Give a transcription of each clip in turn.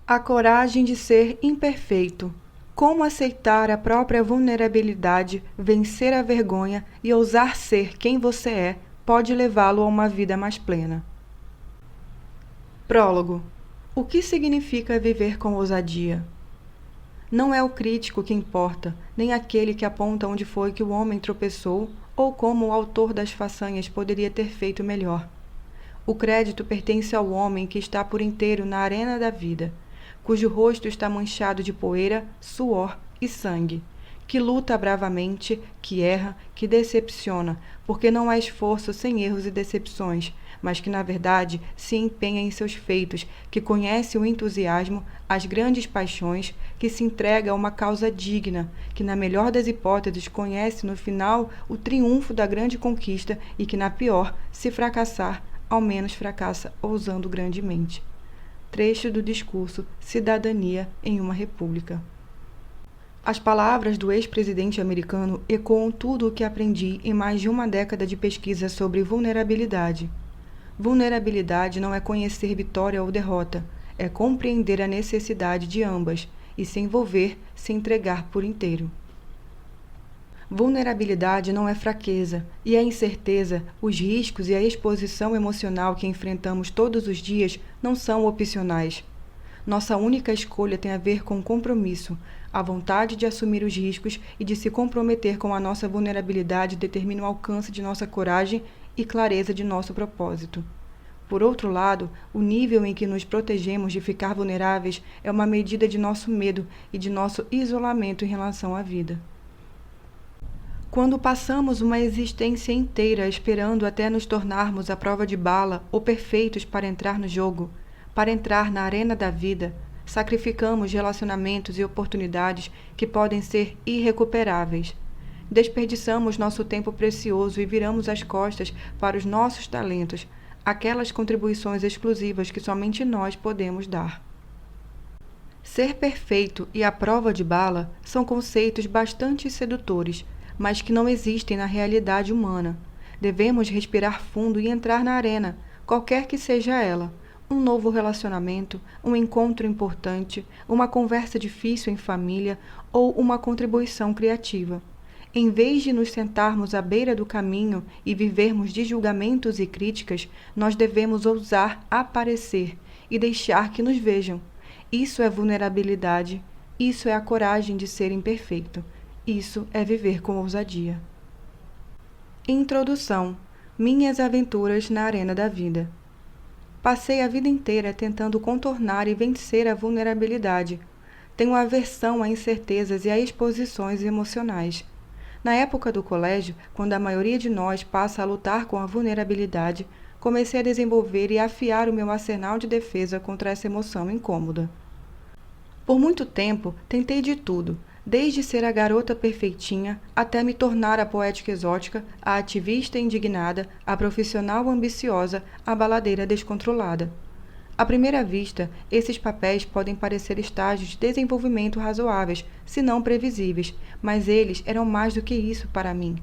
A coragem de ser imperfeito. Como aceitar a própria vulnerabilidade, vencer a vergonha e ousar ser quem você é, pode levá-lo a uma vida mais plena. Prólogo. O que significa viver com ousadia? Não é o crítico que importa, nem aquele que aponta onde foi que o homem tropeçou ou como o autor das façanhas poderia ter feito melhor. O crédito pertence ao homem que está por inteiro na arena da vida, cujo rosto está manchado de poeira, suor e sangue, que luta bravamente, que erra, que decepciona, porque não há esforço sem erros e decepções, mas que, na verdade, se empenha em seus feitos, que conhece o entusiasmo, as grandes paixões, que se entrega a uma causa digna, que, na melhor das hipóteses, conhece no final o triunfo da grande conquista e que, na pior, se fracassar, ao menos fracassa ousando grandemente. Trecho do discurso Cidadania em uma República. As palavras do ex-presidente americano ecoam tudo o que aprendi em mais de uma década de pesquisa sobre vulnerabilidade. Vulnerabilidade não é conhecer vitória ou derrota, é compreender a necessidade de ambas e se envolver, se entregar por inteiro. Vulnerabilidade não é fraqueza, e a incerteza, os riscos e a exposição emocional que enfrentamos todos os dias não são opcionais. Nossa única escolha tem a ver com o compromisso. A vontade de assumir os riscos e de se comprometer com a nossa vulnerabilidade determina o alcance de nossa coragem e clareza de nosso propósito. Por outro lado, o nível em que nos protegemos de ficar vulneráveis é uma medida de nosso medo e de nosso isolamento em relação à vida. Quando passamos uma existência inteira esperando até nos tornarmos à prova de bala ou perfeitos para entrar no jogo, para entrar na arena da vida, sacrificamos relacionamentos e oportunidades que podem ser irrecuperáveis. Desperdiçamos nosso tempo precioso e viramos as costas para os nossos talentos, aquelas contribuições exclusivas que somente nós podemos dar. Ser perfeito e à prova de bala são conceitos bastante sedutores, mas que não existem na realidade humana. Devemos respirar fundo e entrar na arena, qualquer que seja ela. Um novo relacionamento, um encontro importante, uma conversa difícil em família ou uma contribuição criativa. Em vez de nos sentarmos à beira do caminho e vivermos de julgamentos e críticas, nós devemos ousar aparecer e deixar que nos vejam. Isso é vulnerabilidade, isso é a coragem de ser imperfeito. Isso é viver com ousadia. Introdução. Minhas aventuras na arena da vida. Passei a vida inteira tentando contornar e vencer a vulnerabilidade. Tenho aversão a incertezas e a exposições emocionais. Na época do colégio, quando a maioria de nós passa a lutar com a vulnerabilidade, comecei a desenvolver e afiar o meu arsenal de defesa contra essa emoção incômoda. Por muito tempo, tentei de tudo, desde ser a garota perfeitinha até me tornar a poética exótica, a ativista indignada, a profissional ambiciosa, a baladeira descontrolada. À primeira vista, esses papéis podem parecer estágios de desenvolvimento razoáveis, se não previsíveis, mas eles eram mais do que isso para mim.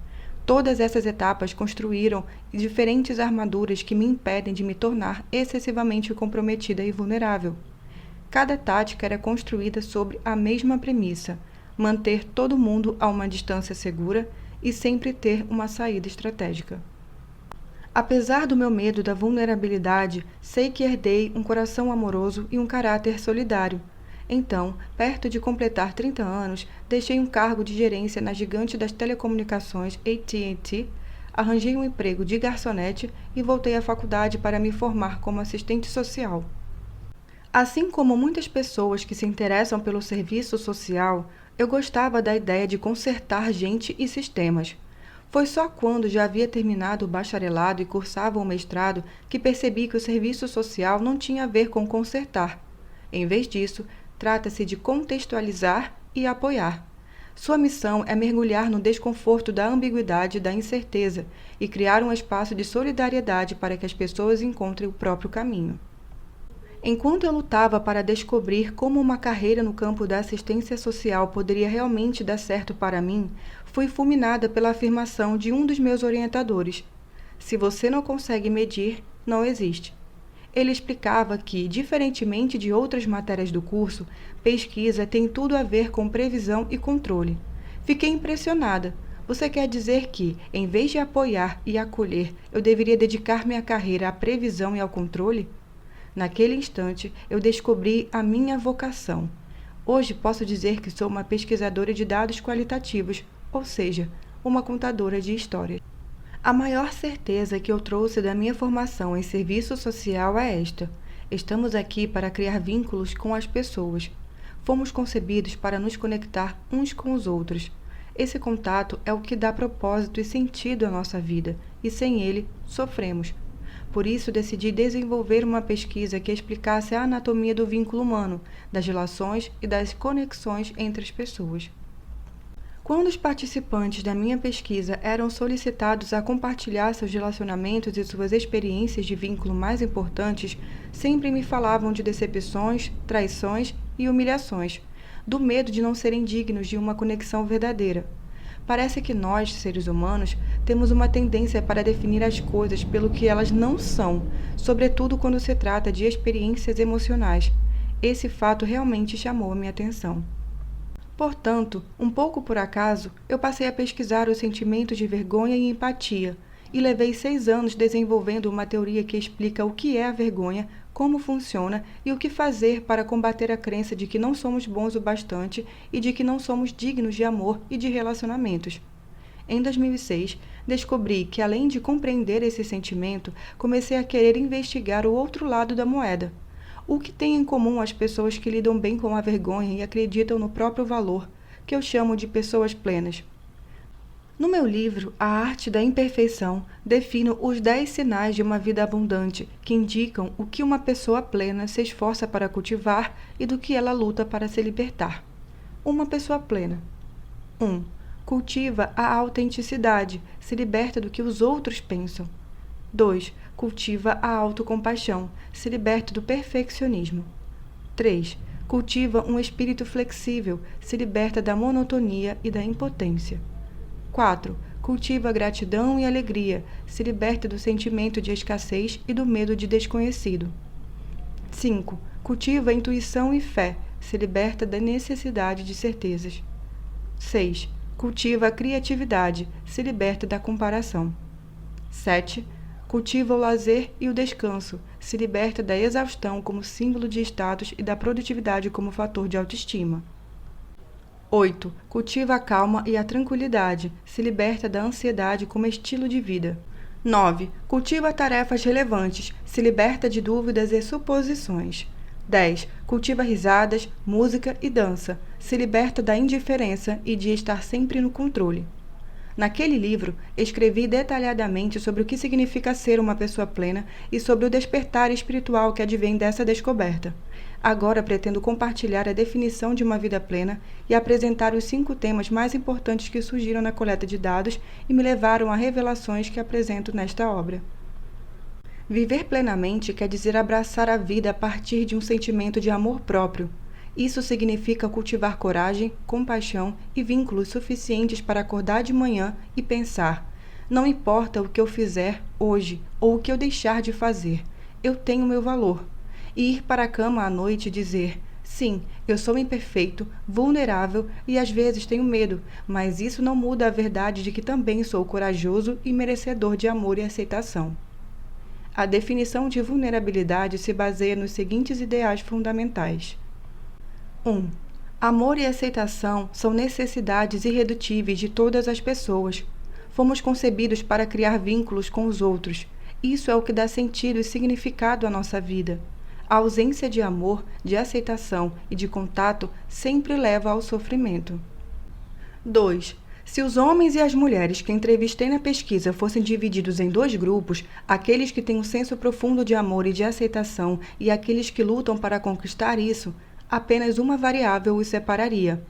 Todas essas etapas construíram diferentes armaduras que me impedem de me tornar excessivamente comprometida e vulnerável. Cada tática era construída sobre a mesma premissa: manter todo mundo a uma distância segura e sempre ter uma saída estratégica. Apesar do meu medo da vulnerabilidade, sei que herdei um coração amoroso e um caráter solidário. Então, perto de completar 30 anos, deixei um cargo de gerência na gigante das telecomunicações AT&T, arranjei um emprego de garçonete e voltei à faculdade para me formar como assistente social. Assim como muitas pessoas que se interessam pelo serviço social, eu gostava da ideia de consertar gente e sistemas. Foi só quando já havia terminado o bacharelado e cursava o mestrado que percebi que o serviço social não tinha a ver com consertar. Em vez disso, trata-se de contextualizar e apoiar. Sua missão é mergulhar no desconforto da ambiguidade e da incerteza e criar um espaço de solidariedade para que as pessoas encontrem o próprio caminho. Enquanto eu lutava para descobrir como uma carreira no campo da assistência social poderia realmente dar certo para mim, fui fulminada pela afirmação de um dos meus orientadores: se você não consegue medir, não existe. Ele explicava que, diferentemente de outras matérias do curso, pesquisa tem tudo a ver com previsão e controle. Fiquei impressionada. Você quer dizer que, em vez de apoiar e acolher, eu deveria dedicar minha carreira à previsão e ao controle? Naquele instante, eu descobri a minha vocação. Hoje posso dizer que sou uma pesquisadora de dados qualitativos, ou seja, uma contadora de histórias. A maior certeza que eu trouxe da minha formação em serviço social é esta: estamos aqui para criar vínculos com as pessoas. Fomos concebidos para nos conectar uns com os outros. Esse contato é o que dá propósito e sentido à nossa vida, e sem ele, sofremos. Por isso, decidi desenvolver uma pesquisa que explicasse a anatomia do vínculo humano, das relações e das conexões entre as pessoas. Quando os participantes da minha pesquisa eram solicitados a compartilhar seus relacionamentos e suas experiências de vínculo mais importantes, sempre me falavam de decepções, traições e humilhações, do medo de não serem dignos de uma conexão verdadeira. Parece que nós, seres humanos, temos uma tendência para definir as coisas pelo que elas não são, sobretudo quando se trata de experiências emocionais. Esse fato realmente chamou minha atenção. Portanto, um pouco por acaso, eu passei a pesquisar os sentimentos de vergonha e empatia, e levei 6 anos desenvolvendo uma teoria que explica o que é a vergonha, como funciona e o que fazer para combater a crença de que não somos bons o bastante e de que não somos dignos de amor e de relacionamentos. Em 2006, descobri que, além de compreender esse sentimento, comecei a querer investigar o outro lado da moeda. O que tem em comum as pessoas que lidam bem com a vergonha e acreditam no próprio valor, que eu chamo de pessoas plenas? No meu livro, A Arte da Imperfeição, defino os 10 sinais de uma vida abundante, que indicam o que uma pessoa plena se esforça para cultivar e do que ela luta para se libertar. Uma pessoa plena. 1. Cultiva a autenticidade, se liberta do que os outros pensam. 2. Cultiva a autocompaixão, se liberta do perfeccionismo. 3. Cultiva um espírito flexível, se liberta da monotonia e da impotência. 4. Cultiva a gratidão e alegria, se liberta do sentimento de escassez e do medo de desconhecido. 5. Cultiva a intuição e fé, se liberta da necessidade de certezas. 6. Cultiva a criatividade, se liberta da comparação. 7. Cultiva o lazer e o descanso, se liberta da exaustão como símbolo de status e da produtividade como fator de autoestima. 8. Cultiva a calma e a tranquilidade, se liberta da ansiedade como estilo de vida. 9. Cultiva tarefas relevantes, se liberta de dúvidas e suposições. 10. Cultiva risadas, música e dança, se liberta da indiferença e de estar sempre no controle. Naquele livro, escrevi detalhadamente sobre o que significa ser uma pessoa plena e sobre o despertar espiritual que advém dessa descoberta. Agora pretendo compartilhar a definição de uma vida plena e apresentar os 5 temas mais importantes que surgiram na coleta de dados e me levaram a revelações que apresento nesta obra. Viver plenamente quer dizer abraçar a vida a partir de um sentimento de amor próprio. Isso significa cultivar coragem, compaixão e vínculos suficientes para acordar de manhã e pensar: não importa o que eu fizer hoje ou o que eu deixar de fazer, eu tenho meu valor. E ir para a cama à noite e dizer: sim, eu sou imperfeito, vulnerável e às vezes tenho medo, mas isso não muda a verdade de que também sou corajoso e merecedor de amor e aceitação. A definição de vulnerabilidade se baseia nos seguintes ideais fundamentais. 1. Amor e aceitação são necessidades irredutíveis de todas as pessoas. Fomos concebidos para criar vínculos com os outros. Isso é o que dá sentido e significado à nossa vida. A ausência de amor, de aceitação e de contato sempre leva ao sofrimento. 2. Se os homens e as mulheres que entrevistei na pesquisa fossem divididos em 2 grupos, aqueles que têm um senso profundo de amor e de aceitação e aqueles que lutam para conquistar isso, apenas uma variável os separaria.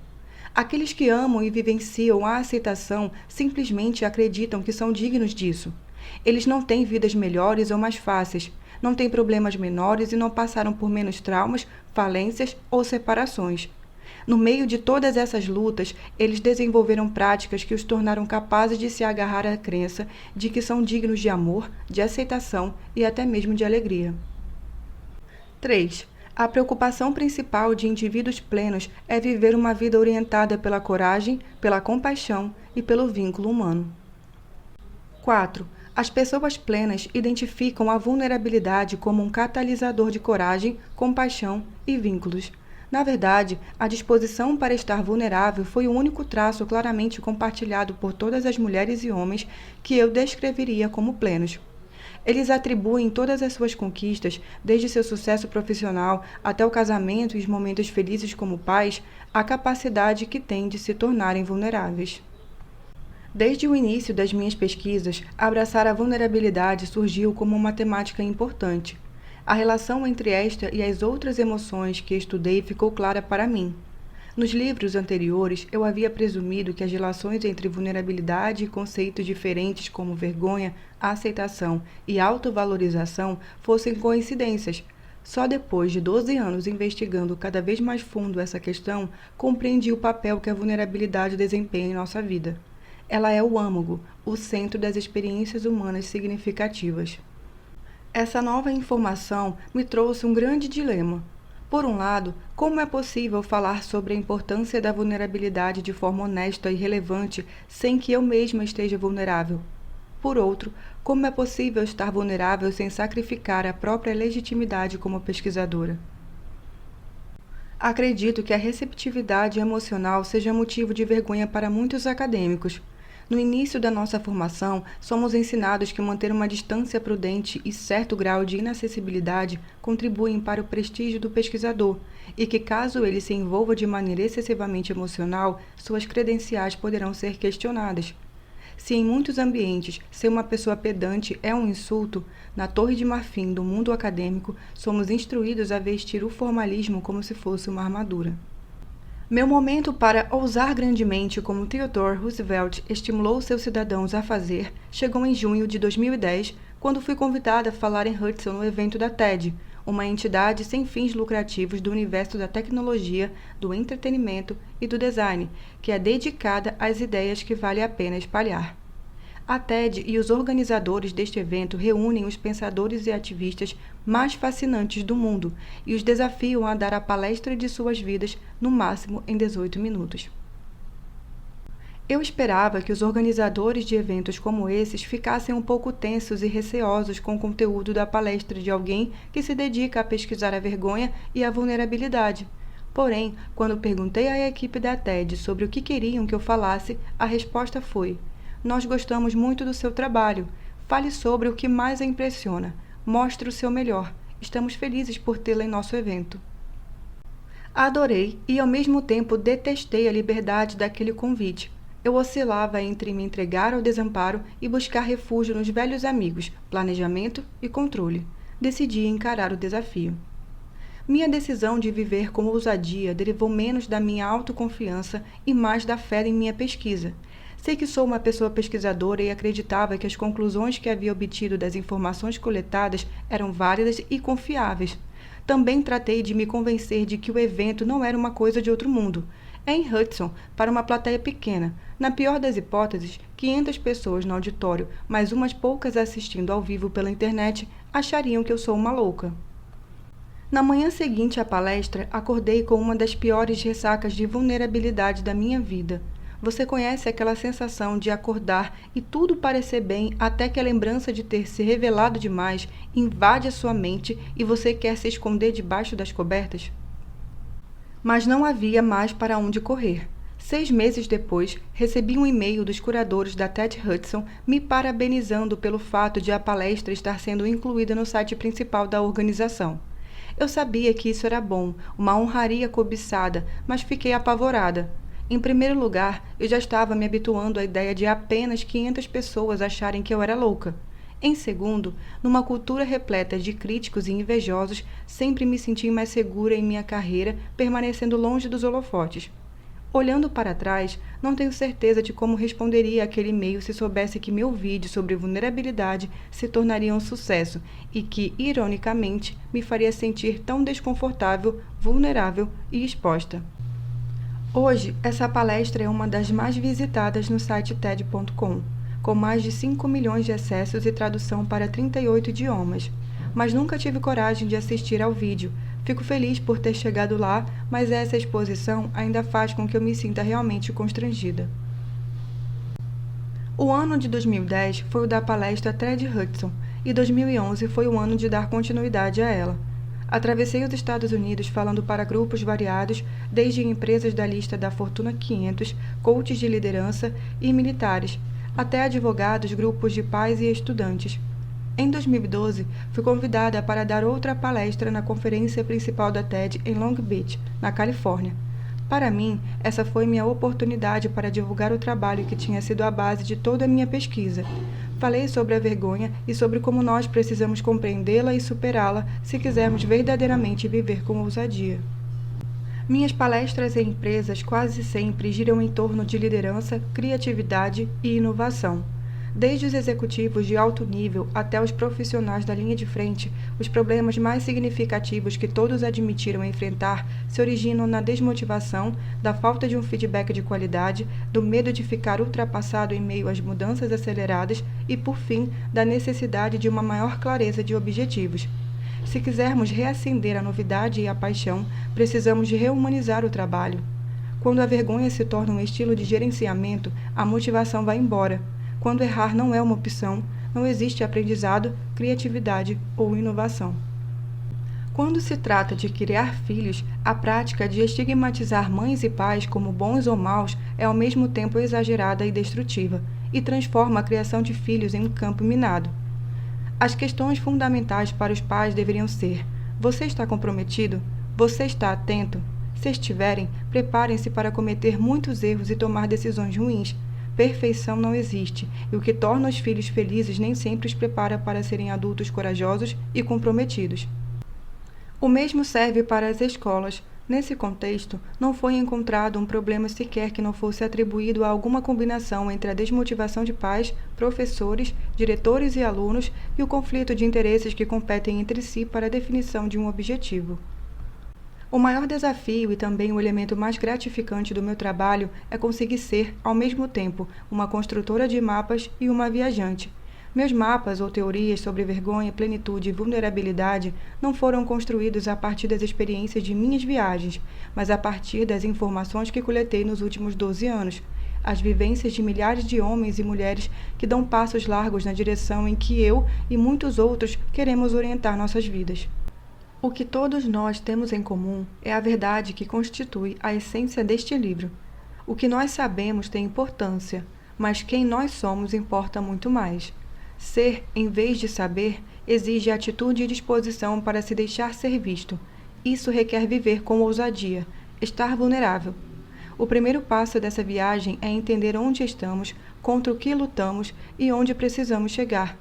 Aqueles que amam e vivenciam a aceitação simplesmente acreditam que são dignos disso. Eles não têm vidas melhores ou mais fáceis, não têm problemas menores e não passaram por menos traumas, falências ou separações. No meio de todas essas lutas, eles desenvolveram práticas que os tornaram capazes de se agarrar à crença de que são dignos de amor, de aceitação e até mesmo de alegria. 3. A preocupação principal de indivíduos plenos é viver uma vida orientada pela coragem, pela compaixão e pelo vínculo humano. 4. As pessoas plenas identificam a vulnerabilidade como um catalisador de coragem, compaixão e vínculos. Na verdade, a disposição para estar vulnerável foi o único traço claramente compartilhado por todas as mulheres e homens que eu descreveria como plenos. Eles atribuem todas as suas conquistas, desde seu sucesso profissional até o casamento e os momentos felizes como pais, à capacidade que têm de se tornarem vulneráveis. Desde o início das minhas pesquisas, abraçar a vulnerabilidade surgiu como uma temática importante. A relação entre esta e as outras emoções que estudei ficou clara para mim. Nos livros anteriores, eu havia presumido que as relações entre vulnerabilidade e conceitos diferentes como vergonha, aceitação e autovalorização fossem coincidências. Só depois de 12 anos investigando cada vez mais fundo essa questão, compreendi o papel que a vulnerabilidade desempenha em nossa vida. Ela é o âmago, o centro das experiências humanas significativas. Essa nova informação me trouxe um grande dilema. Por um lado, como é possível falar sobre a importância da vulnerabilidade de forma honesta e relevante sem que eu mesma esteja vulnerável? Por outro, como é possível estar vulnerável sem sacrificar a própria legitimidade como pesquisadora? Acredito que a receptividade emocional seja motivo de vergonha para muitos acadêmicos. No início da nossa formação, somos ensinados que manter uma distância prudente e certo grau de inacessibilidade contribuem para o prestígio do pesquisador, e que caso ele se envolva de maneira excessivamente emocional, suas credenciais poderão ser questionadas. Se em muitos ambientes ser uma pessoa pedante é um insulto, na Torre de Marfim do mundo acadêmico, somos instruídos a vestir o formalismo como se fosse uma armadura. Meu momento para ousar grandemente, como Theodore Roosevelt estimulou seus cidadãos a fazer, chegou em junho de 2010, quando fui convidada a falar em Hudson no evento da TED, uma entidade sem fins lucrativos do universo da tecnologia, do entretenimento e do design, que é dedicada às ideias que vale a pena espalhar. A TED e os organizadores deste evento reúnem os pensadores e ativistas mais fascinantes do mundo e os desafiam a dar a palestra de suas vidas, no máximo em 18 minutos. Eu esperava que os organizadores de eventos como esses ficassem um pouco tensos e receosos com o conteúdo da palestra de alguém que se dedica a pesquisar a vergonha e a vulnerabilidade. Porém, quando perguntei à equipe da TED sobre o que queriam que eu falasse, a resposta foi: "Nós gostamos muito do seu trabalho. Fale sobre o que mais a impressiona. Mostre o seu melhor. Estamos felizes por tê-la em nosso evento." Adorei e, ao mesmo tempo, detestei a liberdade daquele convite. Eu oscilava entre me entregar ao desamparo e buscar refúgio nos velhos amigos, planejamento e controle. Decidi encarar o desafio. Minha decisão de viver com ousadia derivou menos da minha autoconfiança e mais da fé em minha pesquisa. Sei que sou uma pessoa pesquisadora e acreditava que as conclusões que havia obtido das informações coletadas eram válidas e confiáveis. Também tratei de me convencer de que o evento não era uma coisa de outro mundo. É em Hudson, para uma plateia pequena. Na pior das hipóteses, 500 pessoas no auditório, mais umas poucas assistindo ao vivo pela internet, achariam que eu sou uma louca. Na manhã seguinte à palestra, acordei com uma das piores ressacas de vulnerabilidade da minha vida. Você conhece aquela sensação de acordar e tudo parecer bem até que a lembrança de ter se revelado demais invade a sua mente e você quer se esconder debaixo das cobertas? Mas não havia mais para onde correr. 6 meses depois, recebi um e-mail dos curadores da TED Hudson me parabenizando pelo fato de a palestra estar sendo incluída no site principal da organização. Eu sabia que isso era bom, uma honraria cobiçada, mas fiquei apavorada. Em primeiro lugar, eu já estava me habituando à ideia de apenas 500 pessoas acharem que eu era louca. Em segundo, numa cultura repleta de críticos e invejosos, sempre me senti mais segura em minha carreira, permanecendo longe dos holofotes. Olhando para trás, não tenho certeza de como responderia àquele e-mail se soubesse que meu vídeo sobre vulnerabilidade se tornaria um sucesso e que, ironicamente, me faria sentir tão desconfortável, vulnerável e exposta. Hoje, essa palestra é uma das mais visitadas no site TED.com, com mais de 5 milhões de acessos e tradução para 38 idiomas. mas nunca tive coragem de assistir ao vídeo. Fico feliz por ter chegado lá, mas essa exposição ainda faz com que eu me sinta realmente constrangida. O ano de 2010 foi o da palestra Ted Hudson, e 2011 foi o ano de dar continuidade a ela. Atravessei os Estados Unidos falando para grupos variados, desde empresas da lista da Fortuna 500, coaches de liderança e militares, até advogados, grupos de pais e estudantes. Em 2012, fui convidada para dar outra palestra na conferência principal da TED em Long Beach, na Califórnia. Para mim, essa foi minha oportunidade para divulgar o trabalho que tinha sido a base de toda a minha pesquisa. Falei sobre a vergonha e sobre como nós precisamos compreendê-la e superá-la se quisermos verdadeiramente viver com ousadia. Minhas palestras em empresas quase sempre giram em torno de liderança, criatividade e inovação. Desde os executivos de alto nível até os profissionais da linha de frente, os problemas mais significativos que todos admitiram enfrentar se originam na desmotivação, da falta de um feedback de qualidade, do medo de ficar ultrapassado em meio às mudanças aceleradas e, por fim, da necessidade de uma maior clareza de objetivos. Se quisermos reacender a novidade e a paixão, precisamos de rehumanizar o trabalho. Quando a vergonha se torna um estilo de gerenciamento, a motivação vai embora. Quando errar não é uma opção, não existe aprendizado, criatividade ou inovação. Quando se trata de criar filhos, a prática de estigmatizar mães e pais como bons ou maus é ao mesmo tempo exagerada e destrutiva, e transforma a criação de filhos em um campo minado. As questões fundamentais para os pais deveriam ser: você está comprometido? Você está atento? Se estiverem, preparem-se para cometer muitos erros e tomar decisões ruins. Perfeição não existe, e o que torna os filhos felizes nem sempre os prepara para serem adultos corajosos e comprometidos. O mesmo serve para as escolas. Nesse contexto, não foi encontrado um problema sequer que não fosse atribuído a alguma combinação entre a desmotivação de pais, professores, diretores e alunos e o conflito de interesses que competem entre si para a definição de um objetivo. O maior desafio e também o elemento mais gratificante do meu trabalho é conseguir ser, ao mesmo tempo, uma construtora de mapas e uma viajante. Meus mapas ou teorias sobre vergonha, plenitude e vulnerabilidade não foram construídos a partir das experiências de minhas viagens, mas a partir das informações que coletei nos últimos 12 anos, as vivências de milhares de homens e mulheres que dão passos largos na direção em que eu e muitos outros queremos orientar nossas vidas. O que todos nós temos em comum é a verdade que constitui a essência deste livro. O que nós sabemos tem importância, mas quem nós somos importa muito mais. Ser, em vez de saber, exige atitude e disposição para se deixar ser visto. Isso requer viver com ousadia, estar vulnerável. O primeiro passo dessa viagem é entender onde estamos, contra o que lutamos e onde precisamos chegar.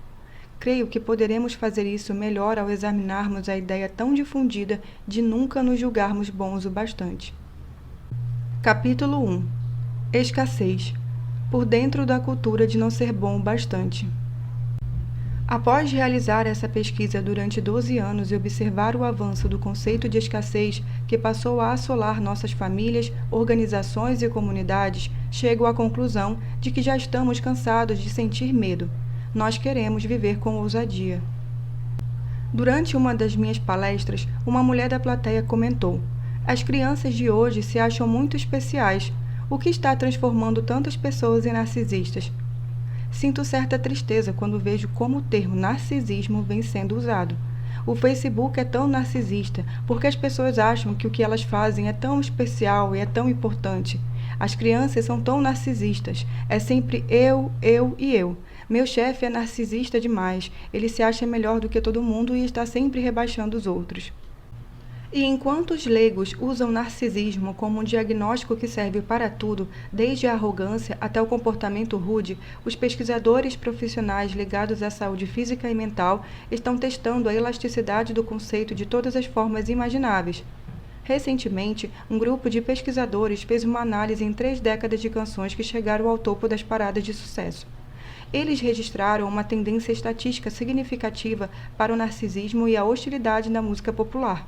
Creio que poderemos fazer isso melhor ao examinarmos a ideia tão difundida de nunca nos julgarmos bons o bastante. Capítulo 1. Escassez. Por dentro da cultura de não ser bom o bastante. Após realizar essa pesquisa durante 12 anos e observar o avanço do conceito de escassez que passou a assolar nossas famílias, organizações e comunidades, chego à conclusão de que já estamos cansados de sentir medo. Nós queremos viver com ousadia. Durante uma das minhas palestras, uma mulher da plateia comentou: as crianças de hoje se acham muito especiais. O que está transformando tantas pessoas em narcisistas? Sinto certa tristeza quando vejo como o termo narcisismo vem sendo usado. O Facebook é tão narcisista porque as pessoas acham que o que elas fazem é tão especial e é tão importante. As crianças são tão narcisistas. É sempre eu e eu. Meu chefe é narcisista demais. Ele se acha melhor do que todo mundo e está sempre rebaixando os outros. E enquanto os leigos usam narcisismo como um diagnóstico que serve para tudo, desde a arrogância até o comportamento rude, os pesquisadores profissionais ligados à saúde física e mental estão testando a elasticidade do conceito de todas as formas imagináveis. Recentemente, um grupo de pesquisadores fez uma análise em 3 décadas de canções que chegaram ao topo das paradas de sucesso. Eles registraram uma tendência estatística significativa para o narcisismo e a hostilidade na música popular.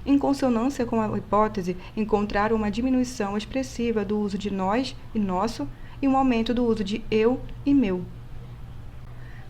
Em consonância com a hipótese, encontraram uma diminuição expressiva do uso de nós e nosso e um aumento do uso de eu e meu.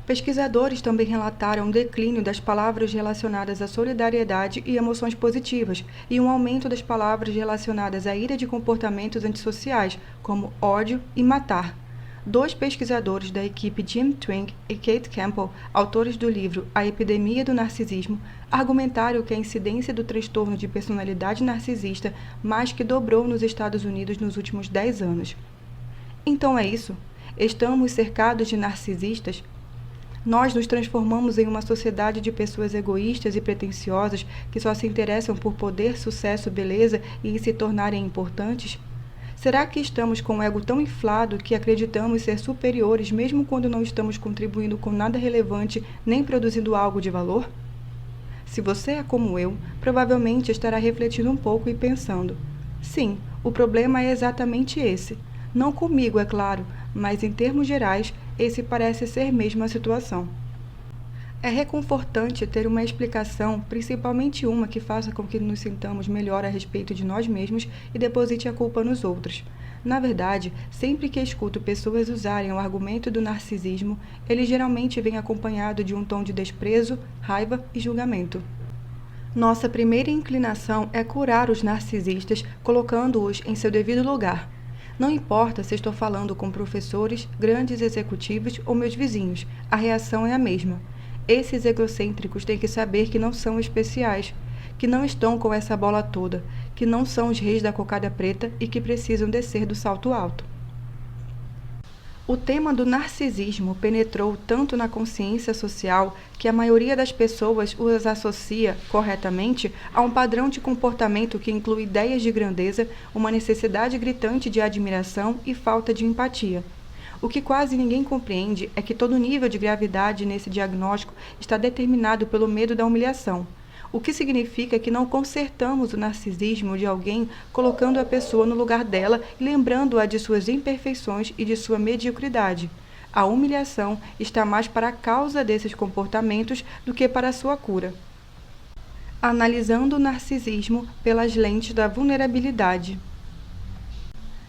Pesquisadores também relataram um declínio das palavras relacionadas à solidariedade e emoções positivas, e um aumento das palavras relacionadas à ira de comportamentos antissociais, como ódio e matar. Dois pesquisadores da equipe Jim Twenge e Kate Campbell, autores do livro A Epidemia do Narcisismo, argumentaram que a incidência do transtorno de personalidade narcisista mais que dobrou nos Estados Unidos nos últimos 10 anos. Então é isso? Estamos cercados de narcisistas? Nós nos transformamos em uma sociedade de pessoas egoístas e pretensiosas que só se interessam por poder, sucesso, beleza e em se tornarem importantes? Será que estamos com o ego tão inflado que acreditamos ser superiores mesmo quando não estamos contribuindo com nada relevante nem produzindo algo de valor? Se você é como eu, provavelmente estará refletindo um pouco e pensando: sim, o problema é exatamente esse. Não comigo, é claro, mas em termos gerais, esse parece ser mesmo a situação. É reconfortante ter uma explicação, principalmente uma que faça com que nos sintamos melhor a respeito de nós mesmos e deposite a culpa nos outros. Na verdade, sempre que escuto pessoas usarem o argumento do narcisismo, ele geralmente vem acompanhado de um tom de desprezo, raiva e julgamento. Nossa primeira inclinação é curar os narcisistas, colocando-os em seu devido lugar. Não importa se estou falando com professores, grandes executivos ou meus vizinhos, a reação é a mesma. Esses egocêntricos têm que saber que não são especiais, que não estão com essa bola toda, que não são os reis da cocada preta e que precisam descer do salto alto. O tema do narcisismo penetrou tanto na consciência social que a maioria das pessoas os associa, corretamente, a um padrão de comportamento que inclui ideias de grandeza, uma necessidade gritante de admiração e falta de empatia. O que quase ninguém compreende é que todo o nível de gravidade nesse diagnóstico está determinado pelo medo da humilhação, o que significa que não consertamos o narcisismo de alguém colocando a pessoa no lugar dela e lembrando-a de suas imperfeições e de sua mediocridade. A humilhação está mais para a causa desses comportamentos do que para a sua cura. Analisando o narcisismo pelas lentes da vulnerabilidade.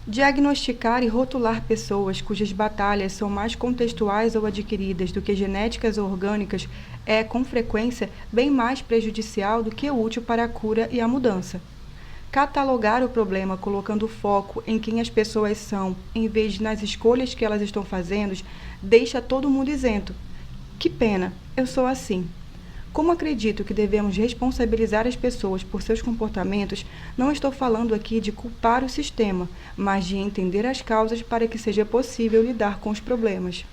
Diagnosticar e rotular pessoas cujas batalhas são mais contextuais ou adquiridas do que genéticas ou orgânicas é, com frequência, bem mais prejudicial do que útil para a cura e a mudança. Catalogar o problema colocando foco em quem as pessoas são, em vez de nas escolhas que elas estão fazendo, deixa todo mundo isento. Que pena, eu sou assim. Como acredito que devemos responsabilizar as pessoas por seus comportamentos, não estou falando aqui de culpar o sistema, mas de entender as causas para que seja possível lidar com os problemas.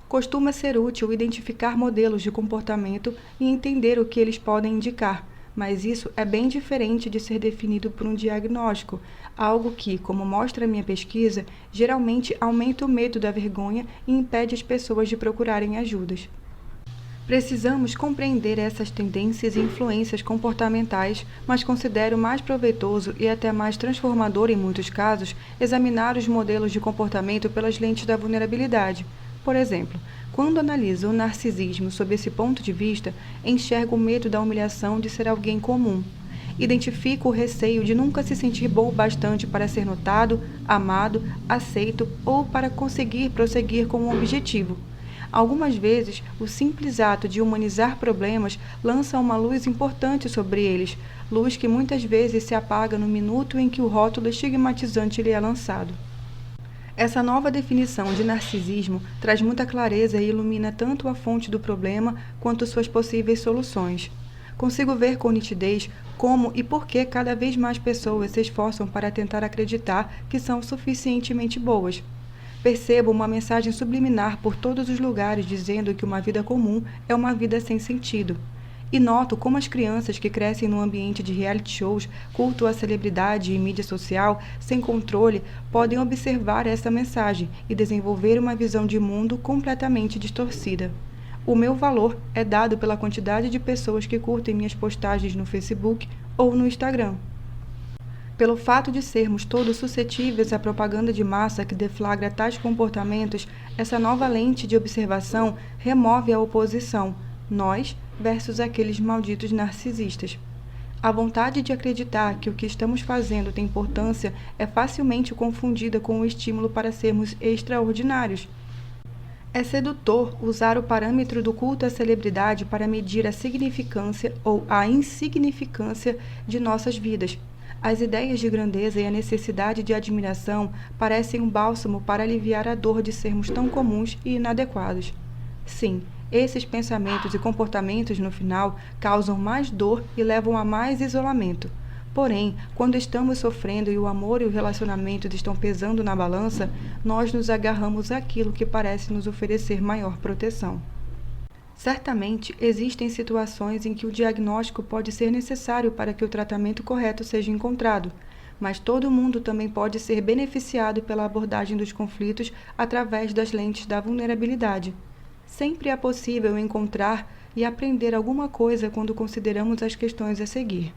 Costuma ser útil identificar modelos de comportamento e entender o que eles podem indicar, mas isso é bem diferente de ser definido por um diagnóstico, algo que, como mostra a minha pesquisa, geralmente aumenta o medo da vergonha e impede as pessoas de procurarem ajudas. Precisamos compreender essas tendências e influências comportamentais, mas considero mais proveitoso e até mais transformador em muitos casos examinar os modelos de comportamento pelas lentes da vulnerabilidade. Por exemplo, quando analiso o narcisismo sob esse ponto de vista, enxergo o medo da humilhação de ser alguém comum. Identifico o receio de nunca se sentir bom o bastante para ser notado, amado, aceito ou para conseguir prosseguir com um objetivo. Algumas vezes, o simples ato de humanizar problemas lança uma luz importante sobre eles, luz que muitas vezes se apaga no minuto em que o rótulo estigmatizante lhe é lançado. Essa nova definição de narcisismo traz muita clareza e ilumina tanto a fonte do problema quanto suas possíveis soluções. Consigo ver com nitidez como e por que cada vez mais pessoas se esforçam para tentar acreditar que são suficientemente boas. Percebo uma mensagem subliminar por todos os lugares dizendo que uma vida comum é uma vida sem sentido. E noto como as crianças que crescem num ambiente de reality shows, culto à celebridade e mídia social, sem controle, podem observar essa mensagem e desenvolver uma visão de mundo completamente distorcida. O meu valor é dado pela quantidade de pessoas que curtem minhas postagens no Facebook ou no Instagram. Pelo fato de sermos todos suscetíveis à propaganda de massa que deflagra tais comportamentos, essa nova lente de observação remove a oposição, nós versus aqueles malditos narcisistas. A vontade de acreditar que o que estamos fazendo tem importância é facilmente confundida com o estímulo para sermos extraordinários. É sedutor usar o parâmetro do culto à celebridade para medir a significância ou a insignificância de nossas vidas. As ideias de grandeza e a necessidade de admiração parecem um bálsamo para aliviar a dor de sermos tão comuns e inadequados. Sim, esses pensamentos e comportamentos, no final, causam mais dor e levam a mais isolamento. Porém, quando estamos sofrendo e o amor e o relacionamento estão pesando na balança, nós nos agarramos àquilo que parece nos oferecer maior proteção. Certamente, existem situações em que o diagnóstico pode ser necessário para que o tratamento correto seja encontrado, mas todo mundo também pode ser beneficiado pela abordagem dos conflitos através das lentes da vulnerabilidade. Sempre é possível encontrar e aprender alguma coisa quando consideramos as questões a seguir.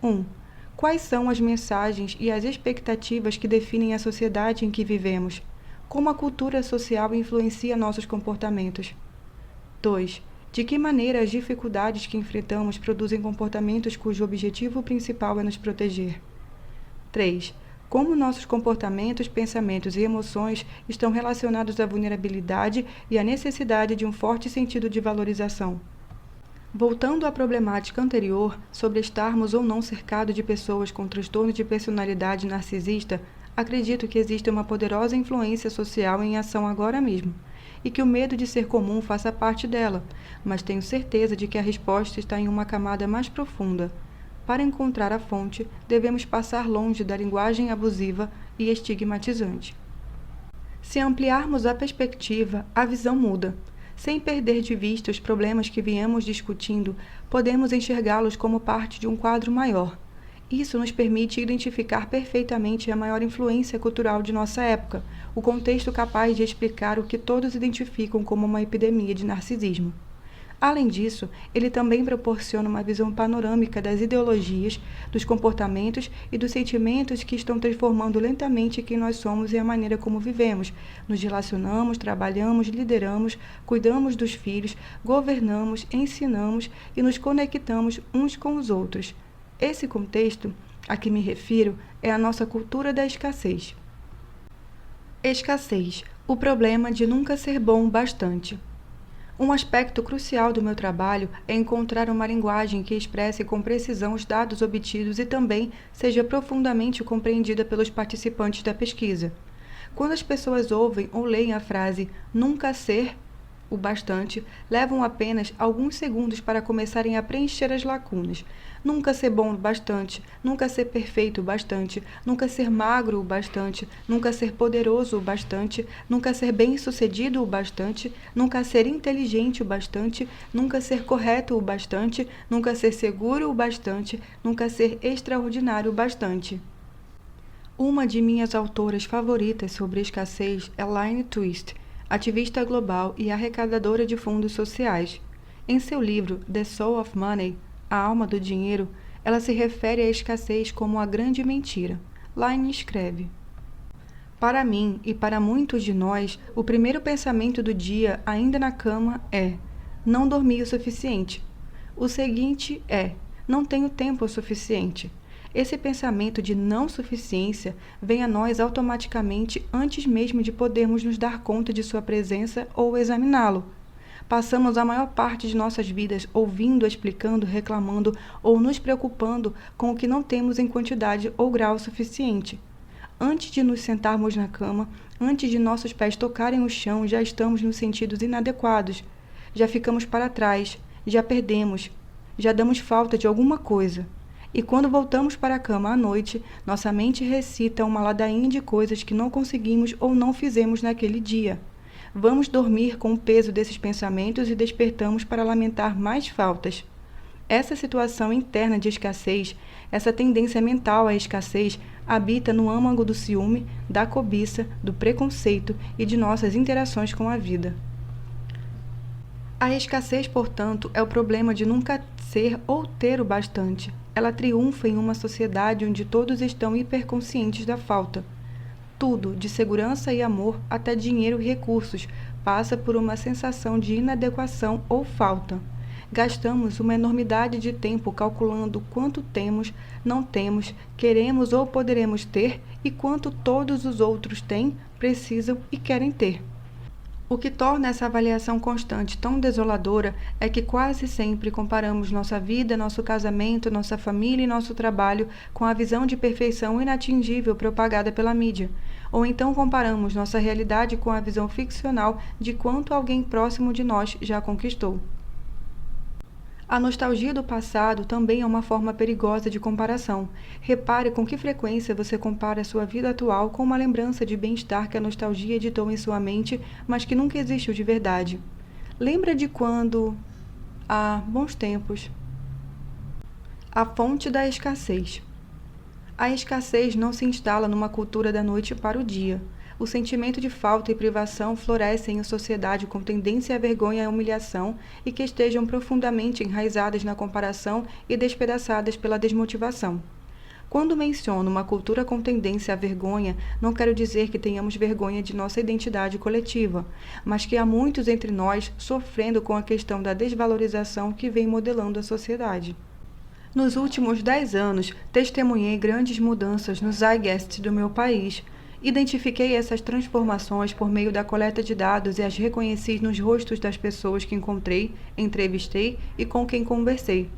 1. Quais são as mensagens e as expectativas que definem a sociedade em que vivemos? Como a cultura social influencia nossos comportamentos? 2. De que maneira as dificuldades que enfrentamos produzem comportamentos cujo objetivo principal é nos proteger? 3. Como nossos comportamentos, pensamentos e emoções estão relacionados à vulnerabilidade e à necessidade de um forte sentido de valorização? Voltando à problemática anterior sobre estarmos ou não cercados de pessoas com transtorno de personalidade narcisista, acredito que existe uma poderosa influência social em ação agora mesmo, e que o medo de ser comum faça parte dela, mas tenho certeza de que a resposta está em uma camada mais profunda. Para encontrar a fonte, devemos passar longe da linguagem abusiva e estigmatizante. Se ampliarmos a perspectiva, a visão muda. Sem perder de vista os problemas que viemos discutindo, podemos enxergá-los como parte de um quadro maior. Isso nos permite identificar perfeitamente a maior influência cultural de nossa época, o contexto capaz de explicar o que todos identificam como uma epidemia de narcisismo. Além disso, ele também proporciona uma visão panorâmica das ideologias, dos comportamentos e dos sentimentos que estão transformando lentamente quem nós somos e a maneira como vivemos, nos relacionamos, trabalhamos, lideramos, cuidamos dos filhos, governamos, ensinamos e nos conectamos uns com os outros. Esse contexto a que me refiro é a nossa cultura da escassez. Escassez, o problema de nunca ser bom o bastante. Um aspecto crucial do meu trabalho é encontrar uma linguagem que expresse com precisão os dados obtidos e também seja profundamente compreendida pelos participantes da pesquisa. Quando as pessoas ouvem ou leem a frase "nunca ser o bastante", levam apenas alguns segundos para começarem a preencher as lacunas. Nunca ser bom o bastante, nunca ser perfeito o bastante, nunca ser magro o bastante, nunca ser poderoso o bastante, nunca ser bem-sucedido o bastante, nunca ser inteligente o bastante, nunca ser correto o bastante, nunca ser seguro o bastante, nunca ser extraordinário o bastante. Uma de minhas autoras favoritas sobre escassez é Lynne Twist, ativista global e arrecadadora de fundos sociais. Em seu livro The Soul of Money, A Alma do Dinheiro, ela se refere à escassez como a grande mentira. Lynne escreve: "Para mim e para muitos de nós, o primeiro pensamento do dia, ainda na cama, é: não dormi o suficiente. O seguinte é: não tenho tempo o suficiente." Esse pensamento de não suficiência vem a nós automaticamente antes mesmo de podermos nos dar conta de sua presença ou examiná-lo. Passamos a maior parte de nossas vidas ouvindo, explicando, reclamando ou nos preocupando com o que não temos em quantidade ou grau suficiente. Antes de nos sentarmos na cama, antes de nossos pés tocarem o chão, já estamos nos sentidos inadequados. Já ficamos para trás, já perdemos, já damos falta de alguma coisa. E quando voltamos para a cama à noite, nossa mente recita uma ladainha de coisas que não conseguimos ou não fizemos naquele dia. Vamos dormir com o peso desses pensamentos e despertamos para lamentar mais faltas. Essa situação interna de escassez, essa tendência mental à escassez, habita no âmago do ciúme, da cobiça, do preconceito e de nossas interações com a vida. A escassez, portanto, é o problema de nunca ser ou ter o bastante. Ela triunfa em uma sociedade onde todos estão hiperconscientes da falta. Tudo, de segurança e amor até dinheiro e recursos, passa por uma sensação de inadequação ou falta. Gastamos uma enormidade de tempo calculando quanto temos, não temos, queremos ou poderemos ter e quanto todos os outros têm, precisam e querem ter. O que torna essa avaliação constante tão desoladora é que quase sempre comparamos nossa vida, nosso casamento, nossa família e nosso trabalho com a visão de perfeição inatingível propagada pela mídia. Ou então comparamos nossa realidade com a visão ficcional de quanto alguém próximo de nós já conquistou. A nostalgia do passado também é uma forma perigosa de comparação. Repare com que frequência você compara sua vida atual com uma lembrança de bem-estar que a nostalgia editou em sua mente, mas que nunca existiu de verdade. Lembra de quando... bons tempos. A fonte da escassez. A escassez não se instala numa cultura da noite para o dia. O sentimento de falta e privação florescem em sociedade com tendência à vergonha e à humilhação e que estejam profundamente enraizadas na comparação e despedaçadas pela desmotivação. Quando menciono uma cultura com tendência à vergonha, não quero dizer que tenhamos vergonha de nossa identidade coletiva, mas que há muitos entre nós sofrendo com a questão da desvalorização que vem modelando a sociedade. Nos últimos 10 anos, testemunhei grandes mudanças no zeitgeist do meu país. Identifiquei essas transformações por meio da coleta de dados e as reconheci nos rostos das pessoas que encontrei, entrevistei e com quem conversei.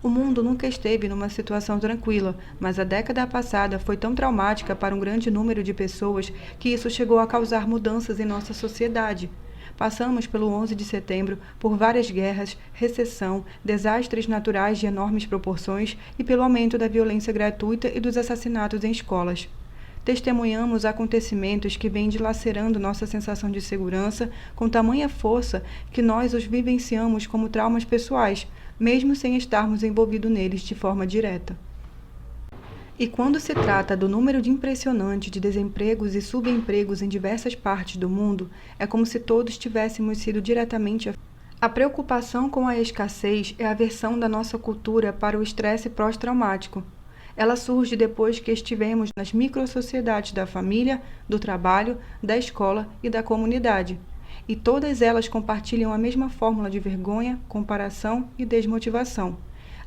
O mundo nunca esteve numa situação tranquila, mas a década passada foi tão traumática para um grande número de pessoas que isso chegou a causar mudanças em nossa sociedade. Passamos pelo 11 de setembro por várias guerras, recessão, desastres naturais de enormes proporções e pelo aumento da violência gratuita e dos assassinatos em escolas. Testemunhamos acontecimentos que vêm dilacerando nossa sensação de segurança com tamanha força que nós os vivenciamos como traumas pessoais, mesmo sem estarmos envolvidos neles de forma direta. E quando se trata do número impressionante de desempregos e subempregos em diversas partes do mundo, é como se todos tivéssemos sido diretamente afetados. A preocupação com a escassez é a versão da nossa cultura para o estresse pós-traumático. Ela surge depois que estivemos nas microsociedades da família, do trabalho, da escola e da comunidade. E todas elas compartilham a mesma fórmula de vergonha, comparação e desmotivação.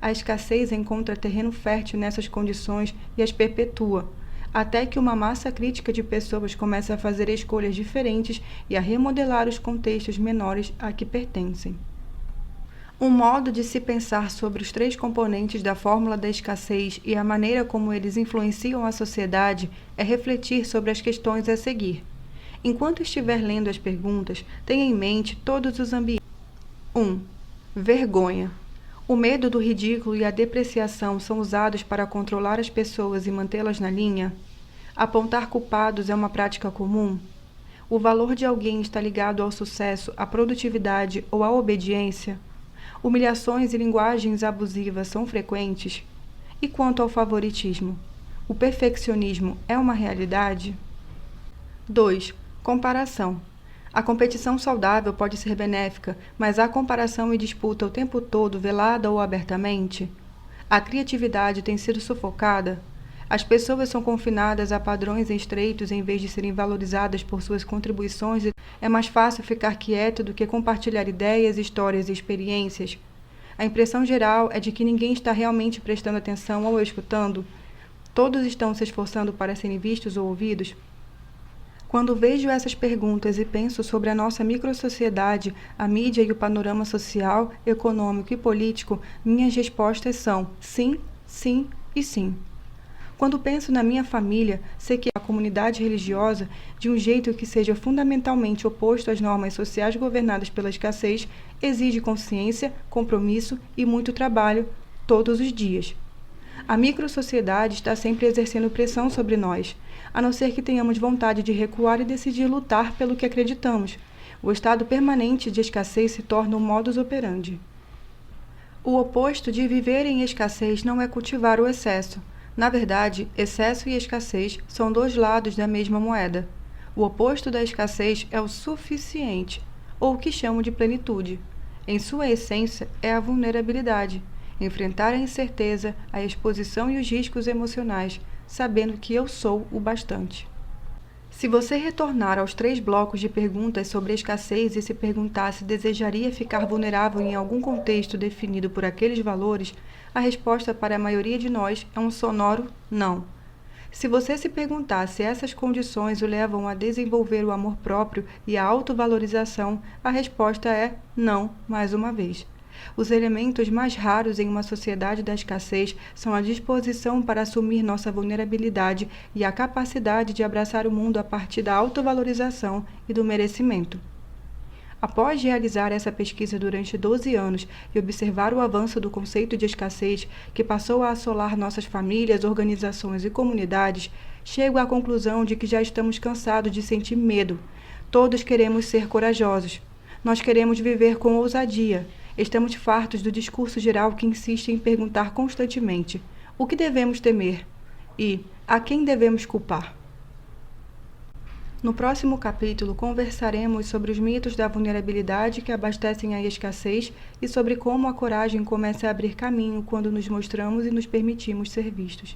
A escassez encontra terreno fértil nessas condições e as perpetua, até que uma massa crítica de pessoas começa a fazer escolhas diferentes e a remodelar os contextos menores a que pertencem. Um modo de se pensar sobre os 3 componentes da fórmula da escassez e a maneira como eles influenciam a sociedade é refletir sobre as questões a seguir. Enquanto estiver lendo as perguntas, tenha em mente todos os ambientes. 1. Vergonha. O medo do ridículo e a depreciação são usados para controlar as pessoas e mantê-las na linha? Apontar culpados é uma prática comum? O valor de alguém está ligado ao sucesso, à produtividade ou à obediência? Humilhações e linguagens abusivas são frequentes? E quanto ao favoritismo? O perfeccionismo é uma realidade? 2. Comparação. A competição saudável pode ser benéfica, mas há comparação e disputa o tempo todo, velada ou abertamente? A criatividade tem sido sufocada? As pessoas são confinadas a padrões estreitos em vez de serem valorizadas por suas contribuições e é mais fácil ficar quieto do que compartilhar ideias, histórias e experiências. A impressão geral é de que ninguém está realmente prestando atenção ou escutando. Todos estão se esforçando para serem vistos ou ouvidos. Quando vejo essas perguntas e penso sobre a nossa microsociedade, a mídia e o panorama social, econômico e político, minhas respostas são sim, sim e sim. Quando penso na minha família, sei que a comunidade religiosa, de um jeito que seja fundamentalmente oposto às normas sociais governadas pela escassez, exige consciência, compromisso e muito trabalho todos os dias. A microsociedade está sempre exercendo pressão sobre nós, a não ser que tenhamos vontade de recuar e decidir lutar pelo que acreditamos. O estado permanente de escassez se torna um modus operandi. O oposto de viver em escassez não é cultivar o excesso. Na verdade, excesso e escassez são 2 lados da mesma moeda. O oposto da escassez é o suficiente, ou o que chamo de plenitude. Em sua essência, é a vulnerabilidade. Enfrentar a incerteza, a exposição e os riscos emocionais, sabendo que eu sou o bastante. Se você retornar aos 3 blocos de perguntas sobre escassez e se perguntar se desejaria ficar vulnerável em algum contexto definido por aqueles valores, a resposta para a maioria de nós é um sonoro não. Se você se perguntar se essas condições o levam a desenvolver o amor próprio e a autovalorização, a resposta é não, mais uma vez. Os elementos mais raros em uma sociedade da escassez são a disposição para assumir nossa vulnerabilidade e a capacidade de abraçar o mundo a partir da autovalorização e do merecimento. Após realizar essa pesquisa durante 12 anos e observar o avanço do conceito de escassez, que passou a assolar nossas famílias, organizações e comunidades, chego à conclusão de que já estamos cansados de sentir medo. Todos queremos ser corajosos. Nós queremos viver com ousadia. Estamos fartos do discurso geral que insiste em perguntar constantemente: o que devemos temer? E a quem devemos culpar? No próximo capítulo, conversaremos sobre os mitos da vulnerabilidade que abastecem a escassez e sobre como a coragem começa a abrir caminho quando nos mostramos e nos permitimos ser vistos.